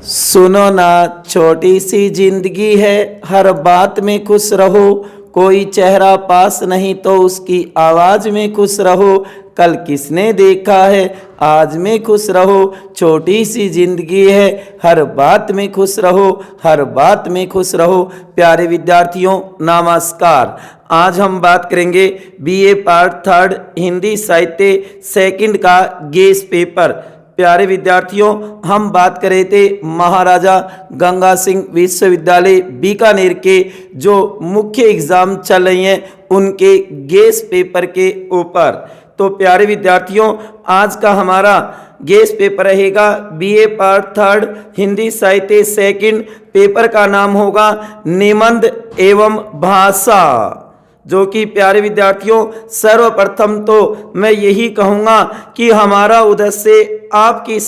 सुनो ना, छोटी सी जिंदगी है, हर बात में खुश रहो। कोई चेहरा पास नहीं तो उसकी आवाज़ में खुश रहो। कल किसने देखा है, आज में खुश रहो। छोटी सी जिंदगी है, हर बात में खुश रहो, हर बात में खुश रहो। प्यारे विद्यार्थियों नमस्कार। आज हम बात करेंगे बीए पार्ट 3 हिंदी साहित्य सेकंड का गेस पेपर। प्यारे विद्यार्थियों, हम बात कर रहे थे महाराजा गंगा सिंह विश्वविद्यालय बीकानेर के जो मुख्य एग्जाम चल रही हैं उनके गेस पेपर के ऊपर। तो प्यारे विद्यार्थियों, आज का हमारा गेस पेपर रहेगा बीए पार्ट 3 हिंदी साहित्य सेकंड। पेपर का नाम होगा निबंध एवं भाषा। जो कि प्यारे विद्यार्थियों, सर्वप्रथम तो मैं यही कहूँगा कि हमारा उद्देश्य आपकी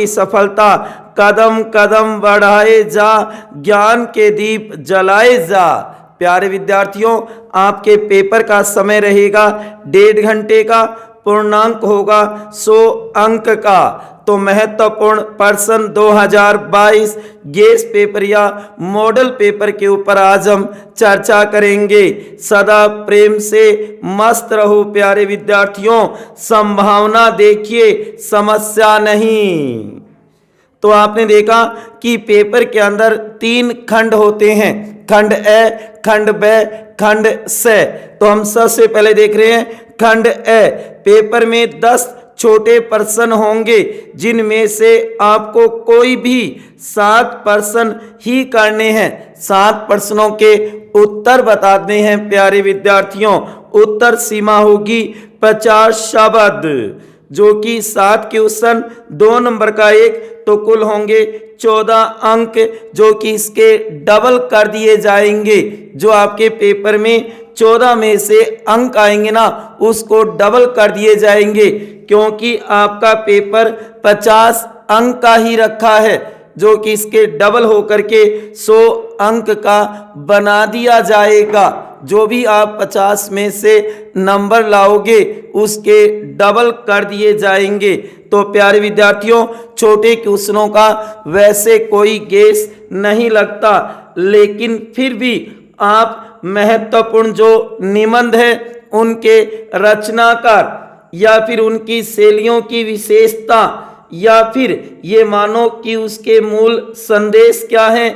सफलता कदम कदम बढ़ाए जा, ज्ञान के दीप जलाए जा। प्यारे विद्यार्थियों, आपके पेपर का समय रहेगा 1.5 घंटे का, पूर्णांक होगा 100 अंक का। तो महत्वपूर्ण प्रश्न 2022 गेस पेपर या मॉडल पेपर के ऊपर आज हम चर्चा करेंगे। सदा प्रेम से मस्त रहो प्यारे विद्यार्थियों, संभावना देखिए समस्या नहीं। तो आपने देखा कि पेपर के अंदर 3 खंड होते हैं, खंड ए, खंड ब, खंड स। तो हम सबसे पहले देख रहे हैं खंड ए। पेपर में 10 छोटे प्रश्न होंगे जिनमें से आपको कोई भी 7 प्रश्न ही करने हैं। 7 प्रश्नों के उत्तर बताने हैं प्यारे विद्यार्थियों। उत्तर सीमा होगी 50 शब्द, जो कि 7 क्वेश्चन 2 नंबर का 1, तो कुल होंगे 14 अंक, जो कि इसके डबल कर दिए जाएंगे। जो आपके पेपर में 14 में से अंक आएंगे ना, उसको डबल कर दिए जाएंगे, क्योंकि आपका पेपर 50 अंक का ही रखा है, जो कि इसके डबल होकर के 100 अंक का बना दिया जाएगा। जो भी आप 50 में से नंबर लाओगे उसके डबल कर दिए जाएंगे। तो प्यारे विद्यार्थियों, छोटे क्वेश्चनों का वैसे कोई गेस नहीं लगता, लेकिन फिर भी आप महत्वपूर्ण जो निबंध है उनके रचनाकार या फिर उनकी शैलियों की विशेषता या फिर ये मानो कि उसके मूल संदेश क्या है,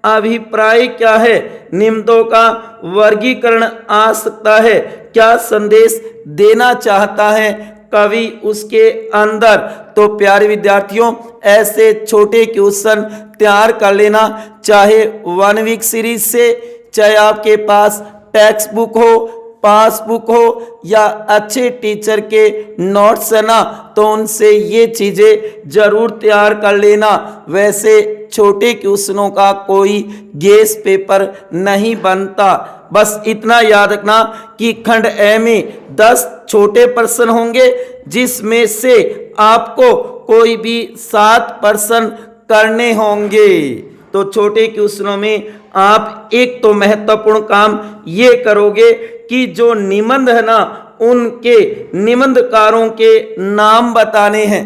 अभिप्राय क्या है, निबंधों का वर्गीकरण आ सकता है, क्या संदेश देना चाहता है कवि उसके अंदर। तो प्यारे विद्यार्थियों, ऐसे छोटे क्वेश्चन तैयार कर लेना, चाहे 1 वीक सीरीज से, चाहे आपके पास टेक्स्ट बुक हो, पासबुक हो या अच्छे टीचर के नोट्स है ना, तो उनसे ये चीज़ें जरूर तैयार कर लेना। वैसे छोटे क्वेश्चनों का कोई गेस पेपर नहीं बनता। बस इतना याद रखना कि खंड ए में 10 छोटे प्रश्न होंगे, जिसमें से आपको कोई भी 7 प्रश्न करने होंगे। तो छोटे क्वेश्चनों में आप एक तो महत्वपूर्ण काम ये करोगे कि जो निबंध है ना, उनके निबंधकारों के नाम बताने हैं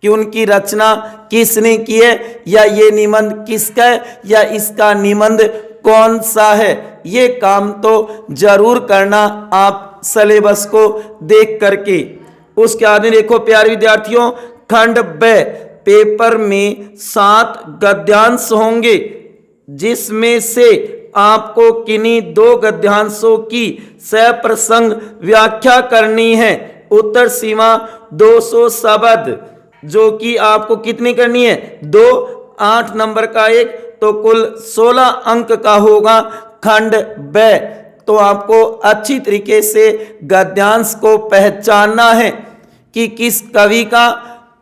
कि उनकी रचना किसने की है, या ये निबंध किसका है, या इसका निबंध कौन सा है। ये काम तो जरूर करना आप सिलेबस को देख करके। उसके आगे देखो प्यारे विद्यार्थियों, खंड ब। पेपर में 7 गद्यांश होंगे, जिसमें से आपको किन्हीं 2 गद्यांशों की सप्रसंग व्याख्या करनी है। उत्तर सीमा 200 शब्द, जो कि आपको कितनी करनी है, 2, 8 नंबर का 1, तो कुल 16 अंक का होगा खंड ब। तो आपको अच्छी तरीके से गद्यांश को पहचानना है कि किस कवि का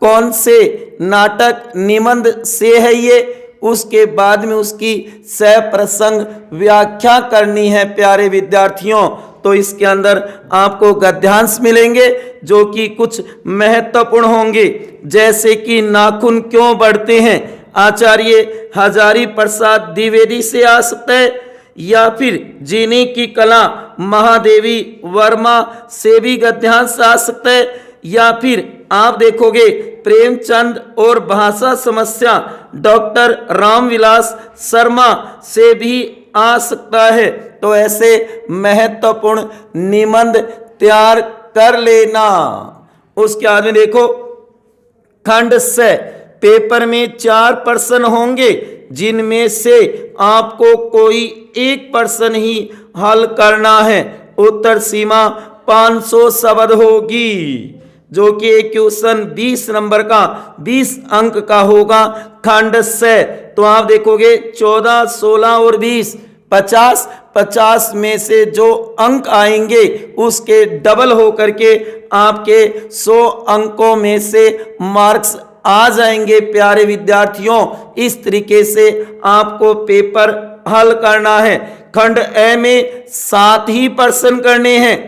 कौन से नाटक निबंध से है ये। उसके बाद में उसकी सप्रसंग व्याख्या करनी है प्यारे विद्यार्थियों। तो इसके अंदर आपको गद्यांश मिलेंगे जो कि कुछ महत्वपूर्ण होंगे, जैसे कि नाखून क्यों बढ़ते हैं, आचार्य हजारी प्रसाद द्विवेदी से आ सकता है, या फिर जीने की कला महादेवी वर्मा से भी गद्यांश आ सकता है, या फिर आप देखोगे प्रेमचंद और भाषा समस्या डॉक्टर रामविलास शर्मा से भी आ सकता है। तो ऐसे महत्वपूर्ण निबंध तैयार कर लेना। उसके बाद में देखो खंड से पेपर में 4 प्रश्न होंगे, जिनमें से आपको कोई एक प्रश्न ही हल करना है। उत्तर सीमा 500 शब्द होगी, जो कि एक क्वेश्चन 20 नंबर का 20 अंक का होगा खंड से। तो आप देखोगे 14, 16 और 20 50 50 में से जो अंक आएंगे उसके डबल होकर के आपके 100 अंकों में से मार्क्स आ जाएंगे। प्यारे विद्यार्थियों, इस तरीके से आपको पेपर हल करना है। खंड ए में 7 ही प्रश्न करने हैं।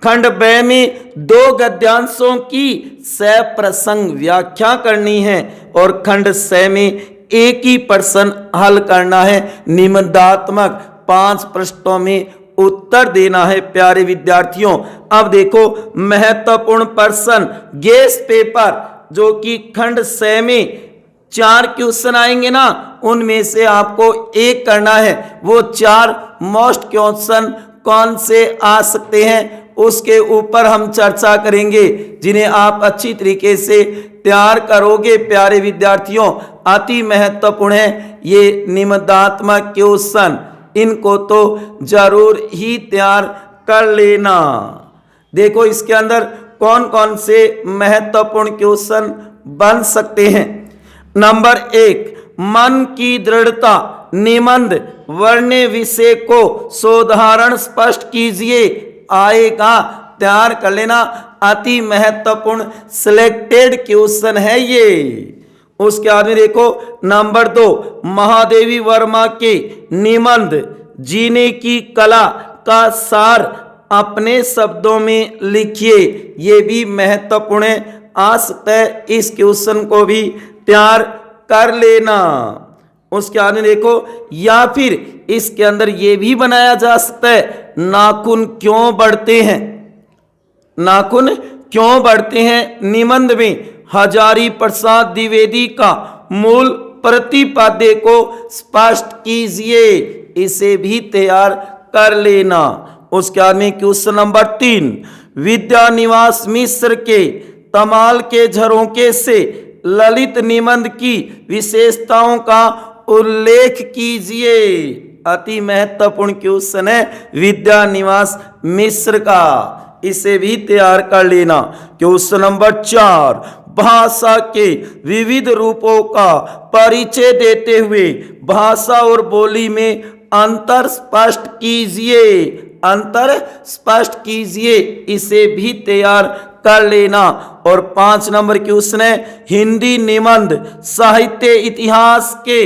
खंड ब में 2 गद्यांशों की सप्रसंग व्याख्या करनी है और खंड स में एक ही प्रश्न हल करना है। निबंधात्मक 5 प्रश्नों में उत्तर देना है। प्यारे विद्यार्थियों, अब देखो महत्वपूर्ण प्रश्न गेस पेपर, जो कि खंड स में 4 क्वेश्चन आएंगे ना, उनमें से आपको एक करना है। वो 4 मोस्ट क्वेश्चन कौन से आ सकते हैं उसके ऊपर हम चर्चा करेंगे, जिन्हें आप अच्छी तरीके से तैयार करोगे। प्यारे विद्यार्थियों, अति महत्वपूर्ण है ये निबंधात्मक क्वेश्चन, इनको तो जरूर ही तैयार कर लेना। देखो इसके अंदर कौन कौन से महत्वपूर्ण क्वेश्चन बन सकते हैं। नंबर 1, मन की दृढ़ता। निबंध वर्ण विषय को सोदाहरण स्पष्ट कीजिए। आएगा, तैयार कर लेना। अति महत्वपूर्ण सिलेक्टेड क्वेश्चन है ये। उसके बाद में देखो नंबर 2, महादेवी वर्मा के निबंध जीने की कला का सार अपने शब्दों में लिखिए। ये भी महत्वपूर्ण है, आ सकता है इस क्वेश्चन को भी तैयार कर लेना। उसके बाद में देखो, या फिर इसके अंदर ये भी बनाया जा सकता है, नाखून क्यों बढ़ते हैं। नाखून क्यों बढ़ते हैं निबंध में हजारी प्रसाद द्विवेदी का मूल प्रतिपाद्य को स्पष्ट कीजिए। इसे भी तैयार कर लेना। उसके बाद में क्वेश्चन नंबर 3, विद्यानिवास मिश्र के तमाल के झरोखे से ललित निबंध की विशेषताओं का उल्लेख कीजिए। अति महत्वपूर्ण क्वेश्चन है विद्यानिवास मिश्र का, इसे भी तैयार कर लेना। क्वेश्चन नंबर 4, भाषा के विविध रूपों का परिचय देते हुए भाषा और बोली में अंतर स्पष्ट कीजिए। अंतर स्पष्ट कीजिए, इसे भी तैयार कर लेना। और 5 नंबर क्वेश्चन है, हिंदी निबंध साहित्य इतिहास के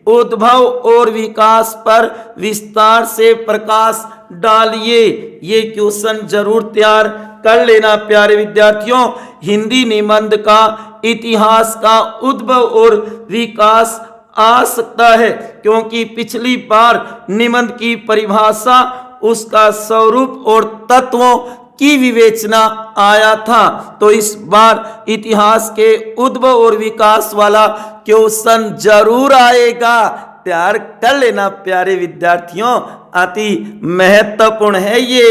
उद्भव और विकास पर विस्तार से प्रकाश डालिए। ये क्वेश्चन जरूर तैयार कर लेना। प्यारे विद्यार्थियों, हिंदी निबंध का इतिहास का उद्भव और विकास आ सकता है, क्योंकि पिछली बार निबंध की परिभाषा उसका स्वरूप और तत्वों की विवेचना आया था। तो इस बार इतिहास के उद्भव और विकास वाला क्वेश्चन जरूर आएगा। तैयार कर लेना प्यारे विद्यार्थियों, अति महत्वपूर्ण है ये।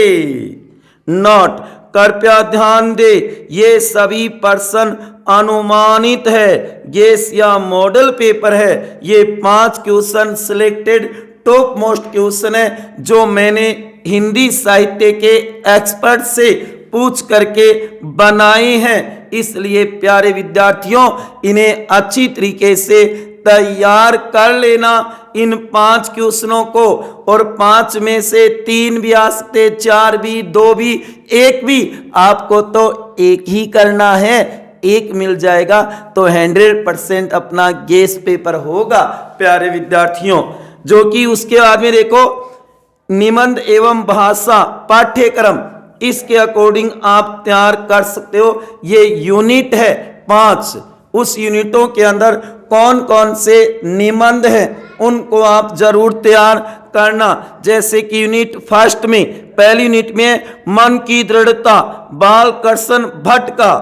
नोट कृपया ध्यान दे, ये सभी प्रश्न अनुमानित है, गेस या मॉडल पेपर है। ये 5 question selected top most question है, जो मैंने हिंदी साहित्य के एक्सपर्ट से पूछ करके बनाए हैं। इसलिए प्यारे विद्यार्थियों, इन्हें अच्छी तरीके से तैयार कर लेना इन 5 क्वेश्चनों को। और 5 में से 3 भी आ सकते, 4 भी, 2 भी, 1 भी। आपको तो एक ही करना है, एक मिल जाएगा तो 100% अपना गेस पेपर होगा प्यारे विद्यार्थियों। जो कि उसके बाद में देखो निबंध एवं भाषा पाठ्यक्रम, इसके अकॉर्डिंग आप तैयार कर सकते हो। ये यूनिट है 5, उस यूनिटों के अंदर कौन कौन से निबंध हैं उनको आप जरूर तैयार करना। जैसे कि यूनिट फर्स्ट में, पहली यूनिट में मन की दृढ़ता बालकृष्ण भट्ट का,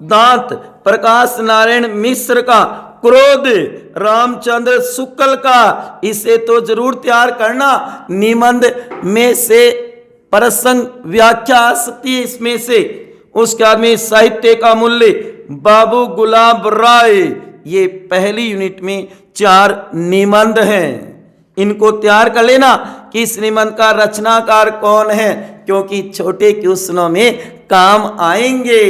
दांत प्रकाश नारायण मिश्र का, क्रोध रामचंद्र शुक्ल का, इसे तो जरूर तैयार करना। निबंध में से प्रसंग व्याख्या आ सकती है इसमें से। उसके बाद में साहित्य का मूल्य बाबू गुलाब राय। ये पहली यूनिट में 4 निबंध हैं, इनको तैयार कर लेना कि इस निबंध का रचनाकार कौन है, क्योंकि छोटे क्वेश्चनों में काम आएंगे।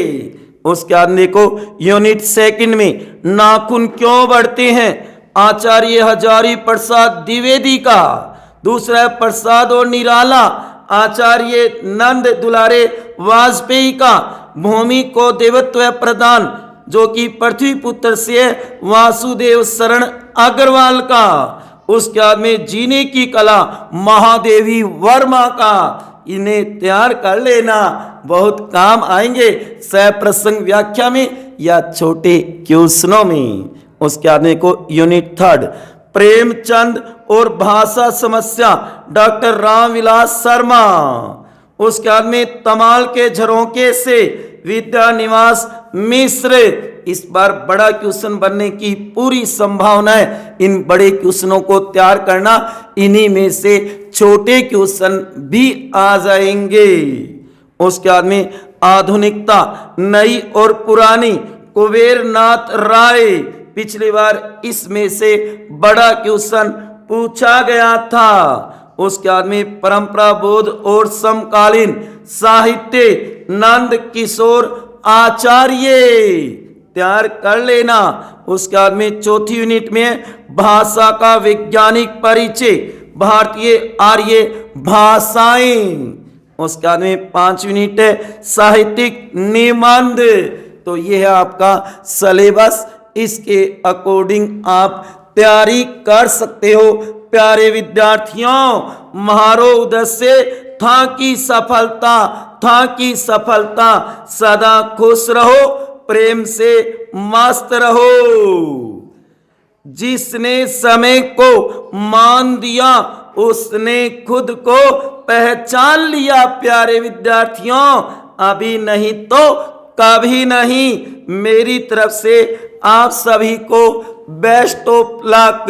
उसके बाद देखो यूनिट सेकंड में नाखून क्यों बढ़ते हैं, आचार्य हजारी प्रसाद द्विवेदी का। दूसरा है प्रसाद और निराला, आचार्य नंद दुलारे वाजपेयी का। भूमि को देवत्व प्रदान, जो कि पृथ्वी पुत्र से वासुदेव शरण अग्रवाल का। उसके बाद में जीने की कला महादेवी वर्मा का। इन्हें तैयार कर लेना, बहुत काम आएंगे सप्रसंग व्याख्या में या छोटे क्वेश्चनों में। उसके बाद को यूनिट थर्ड प्रेमचंद और भाषा समस्या, डॉक्टर रामविलास शर्मा। उसके बाद में तमाल के झरोके से विद्या निवास मिश्र। इस बार बड़ा क्वेश्चन बनने की पूरी संभावना है। इन बड़े क्वेश्चनों को तैयार करना, इन्हीं में से छोटे क्वेश्चन भी आ जाएंगे। उसके बाद में आधुनिकता नई और पुरानी, कुबेरनाथ राय। पिछली बार इसमें से बड़ा क्वेश्चन पूछा गया था। उसके बाद में परंपरा बोध और समकालीन साहित्य, नंद किशोर आचार्य, तैयार कर लेना। उसके बाद में चौथी यूनिट में भाषा का वैज्ञानिक परिचय, भारतीय आर्य भाषाएं। उसके बाद में 5 यूनिट है साहित्यिक निबंध। तो ये है आपका सिलेबस, इसके अकॉर्डिंग आप तैयारी कर सकते हो। प्यारे विद्यार्थियों, म्हारो उद्देश्य था कि सफलता, सदा खुश रहो, प्रेम से मस्त रहो। जिसने समय को मान दिया उसने खुद को पहचान लिया। प्यारे विद्यार्थियों, अभी नहीं तो कभी नहीं। मेरी तरफ से आप सभी को बेस्ट ऑफ लक।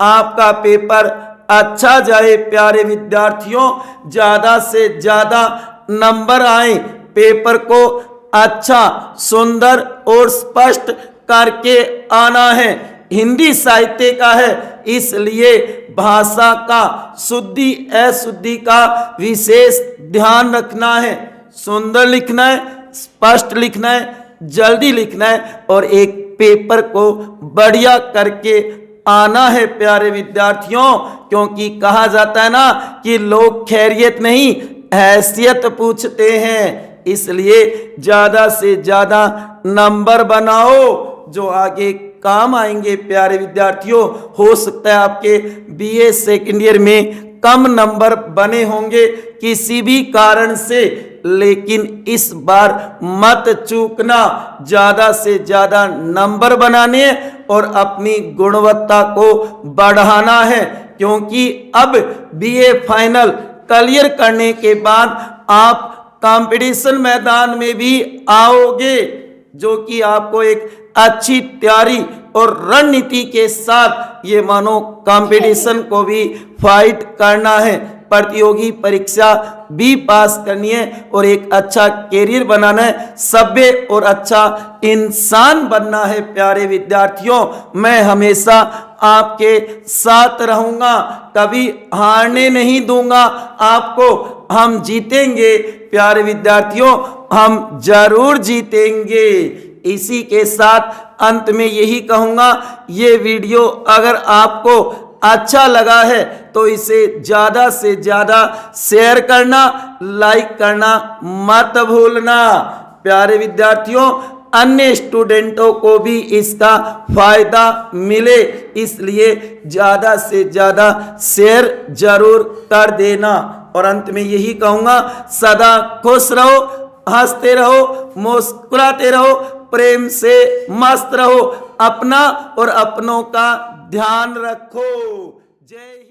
आपका पेपर अच्छा जाए प्यारे विद्यार्थियों, ज्यादा से ज्यादा नंबर आए। पेपर को अच्छा, सुंदर और स्पष्ट करके आना है। हिंदी साहित्य का है, इसलिए भाषा का शुद्धि अशुद्धि का विशेष ध्यान रखना है। सुंदर लिखना है, स्पष्ट लिखना है, जल्दी लिखना है और एक पेपर को बढ़िया करके आना है प्यारे विद्यार्थियों। क्योंकि कहा जाता है ना कि लोग खैरियत नहीं हैसियत पूछते हैं, इसलिए ज्यादा से ज्यादा नंबर बनाओ जो आगे काम आएंगे प्यारे विद्यार्थियों। हो सकता है आपके बीए सेकेंड ईयर में कम नंबर बने होंगे किसी भी कारण से, लेकिन इस बार मत चूकना, ज्यादा से ज्यादा नंबर बनाने और अपनी गुणवत्ता को बढ़ाना है। क्योंकि अब बीए फाइनल क्लियर करने के बाद आप कंपटीशन मैदान में भी आओगे, जो कि आपको एक अच्छी तैयारी और रणनीति के साथ ये मानो कंपटीशन को भी फाइट करना है, प्रतियोगी परीक्षा भी पास करनी है और एक अच्छा कैरियर बनाना है, सभ्य और अच्छा इंसान बनना है। प्यारे विद्यार्थियों, मैं हमेशा आपके साथ रहूंगा, कभी हारने नहीं दूंगा आपको। हम जीतेंगे प्यारे विद्यार्थियों, हम जरूर जीतेंगे। इसी के साथ अंत में यही कहूंगा, ये वीडियो अगर आपको अच्छा लगा है तो इसे ज्यादा से ज्यादा शेयर करना, लाइक करना मत भूलना। प्यारे विद्यार्थियों, अन्य स्टूडेंटों को भी इसका फायदा मिले, इसलिए ज्यादा से ज्यादा शेयर जरूर कर देना। और अंत में यही कहूंगा, सदा खुश रहो, हंसते रहो, मुस्कुराते रहो, प्रेम से मस्त रहो, अपना और अपनों का ध्यान रखो। जय